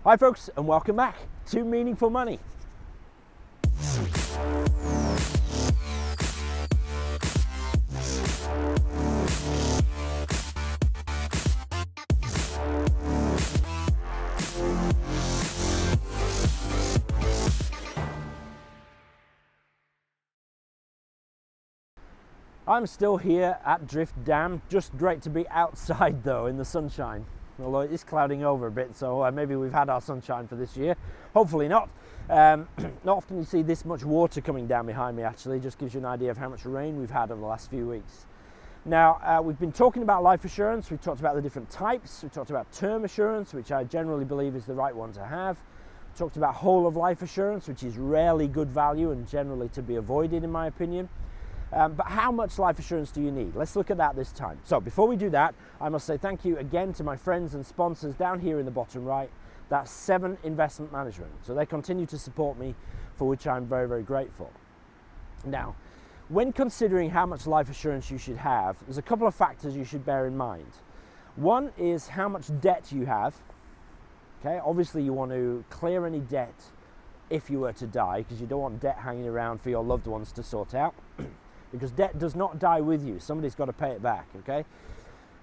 Hi folks, and welcome back to Meaningful Money. I'm still here at Drift Dam. Just great to be outside though in the sunshine. Although it is clouding over a bit, so maybe we've had our sunshine for this year. Hopefully not. Not often you see this much water coming down behind me actually. Just gives you an idea of how much rain we've had over the last few weeks. Now, we've been talking about life assurance. We've talked about the different types. We talked about term assurance, which I generally believe is the right one to have. We talked about whole of life assurance, which is rarely good value and generally to be avoided in my opinion. But how much life assurance do you need? Let's look at that this time. So before we do that, I must say thank you again to my friends and sponsors down here in the bottom right. That's Seven Investment Management. So they continue to support me, for which I'm very, very grateful. Now, when considering how much life assurance you should have, there's a couple of factors you should bear in mind. One is how much debt you have. Okay, obviously you want to clear any debt if you were to die, because you don't want debt hanging around for your loved ones to sort out. Because debt does not die with you. Somebody's got to pay it back, okay?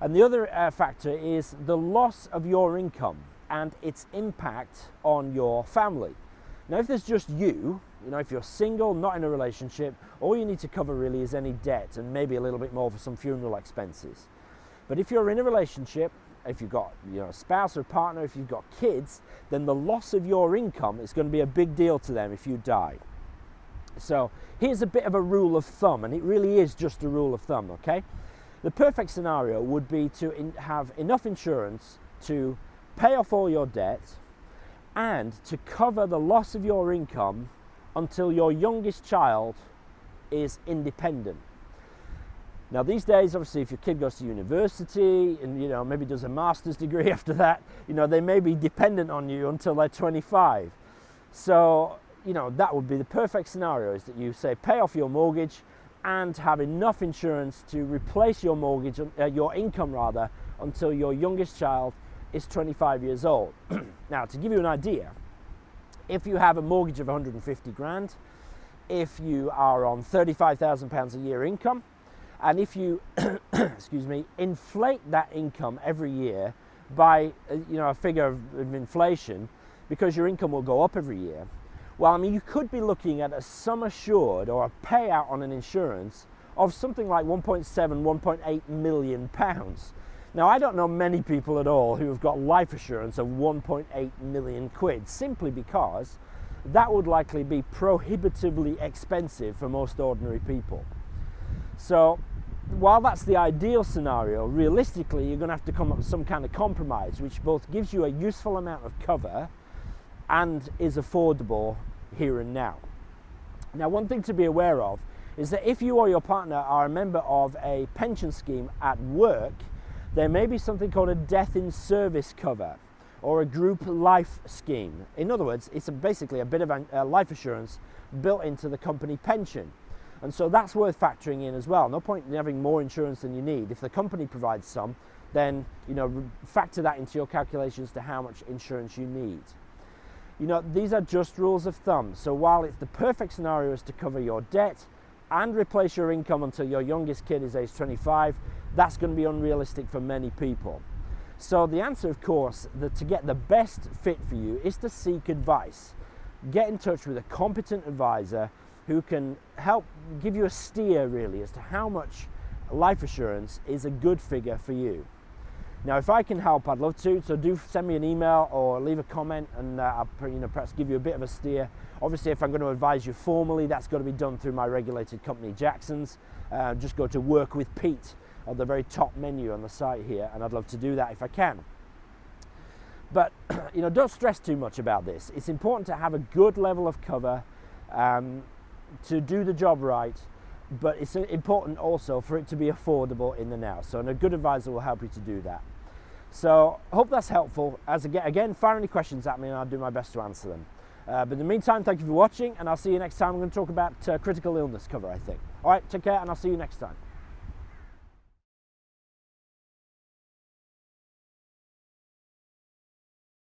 And the other factor is the loss of your income and its impact on your family. Now, if there's just you know, if you're single, not in a relationship, all you need to cover really is any debt and maybe a little bit more for some funeral expenses. But if you're in a relationship, if you've got a spouse or partner, if you've got kids, then the loss of your income is going to be a big deal to them if you die. So here's a bit of a rule of thumb, and it really is just a rule of thumb, okay? The perfect scenario would be to have enough insurance to pay off all your debt and to cover the loss of your income until your youngest child is independent. Now these days, obviously, if your kid goes to university and maybe does a master's degree after that, they may be dependent on you until they're 25. So that would be the perfect scenario, is that you say pay off your mortgage and have enough insurance to replace your mortgage, your income rather, until your youngest child is 25 years old. Now, to give you an idea, if you have a mortgage of 150 grand, if you are on £35,000 a year income, and if you, excuse me, inflate that income every year by, a figure of inflation, because your income will go up every year, well, you could be looking at a sum assured or a payout on an insurance of something like 1.7, 1.8 million pounds. Now, I don't know many people at all who have got life assurance of 1.8 million quid, simply because that would likely be prohibitively expensive for most ordinary people. So, while that's the ideal scenario, realistically, you're going to have to come up with some kind of compromise, which both gives you a useful amount of cover and is affordable here and now. Now, one thing to be aware of is that if you or your partner are a member of a pension scheme at work, there may be something called a death in service cover or a group life scheme. In other words, it's basically a bit of a life assurance built into the company pension. And so that's worth factoring in as well. No point in having more insurance than you need. If the company provides some, then factor that into your calculations to how much insurance you need. These are just rules of thumb. So while it's the perfect scenario is to cover your debt and replace your income until your youngest kid is age 25, that's going to be unrealistic for many people. So the answer, of course, to get the best fit for you is to seek advice. Get in touch with a competent advisor who can help give you a steer really as to how much life assurance is a good figure for you. Now, if I can help, I'd love to, so do send me an email or leave a comment, and I'll perhaps give you a bit of a steer. Obviously, if I'm going to advise you formally, that's got to be done through my regulated company, Jackson's. Just go to Work with Pete at the very top menu on the site here, and I'd love to do that if I can. But, don't stress too much about this. It's important to have a good level of cover to do the job right, but it's important also for it to be affordable in the now. So a good advisor will help you to do that. So I hope that's helpful. Again, fire any questions at me and I'll do my best to answer them. But in the meantime, thank you for watching, and I'll see you next time. I'm going to talk about critical illness cover, I think. All right, take care, and I'll see you next time.